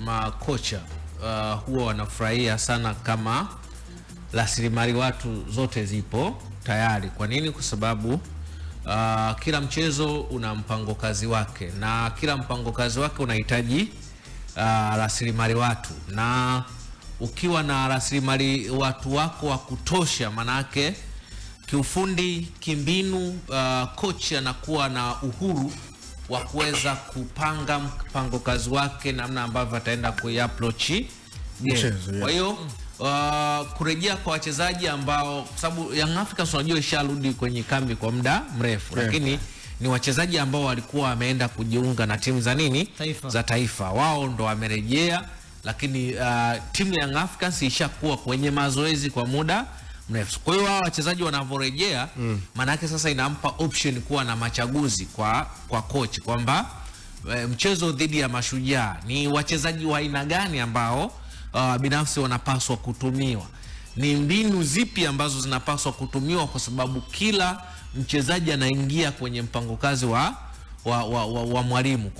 makocha huwa wanafurahia sana kama rasilimali watu zote zipo tayari. Kwa nini? Kwa sababu kila mchezo una mpango kazi wake, na kila mpango kazi wake unahitaji rasilimali watu, na ukiwa na rasilimali watu wako wa kutosha, manake kiufundi, kimbinu, coach anakuwa na uhuru wa kuweza kupanga mpango kazi wake namna ambavyo ataenda kuiapproach mchezo. Kwa hiyo kurejea kwa wachezaji ambao, kwa sababu Young Africans unajua isharudi kwenye kambi kwa muda mrefu, lakini ni wachezaji ambao walikuwa wameenda kujiunga na timu za nini? Za taifa. Wao ndo wamerejea, lakini timu ya Young Africans ishakuwa kwenye mazoezi kwa muda mrefu. Kwa hiyo hao wachezaji wanavyorejea, maana yake sasa inampa option kuwa na machaguzi kwa coach kwamba mchezo dhidi ya Mashujaa ni wachezaji wa aina gani ambao binafsi wanapaswa kutumiwa, ni mbinu zipi ambazo zinapaswa kutumiwa, kwa sababu kila mchezaji anaingia kwenye mpango kazi wa mwalimu.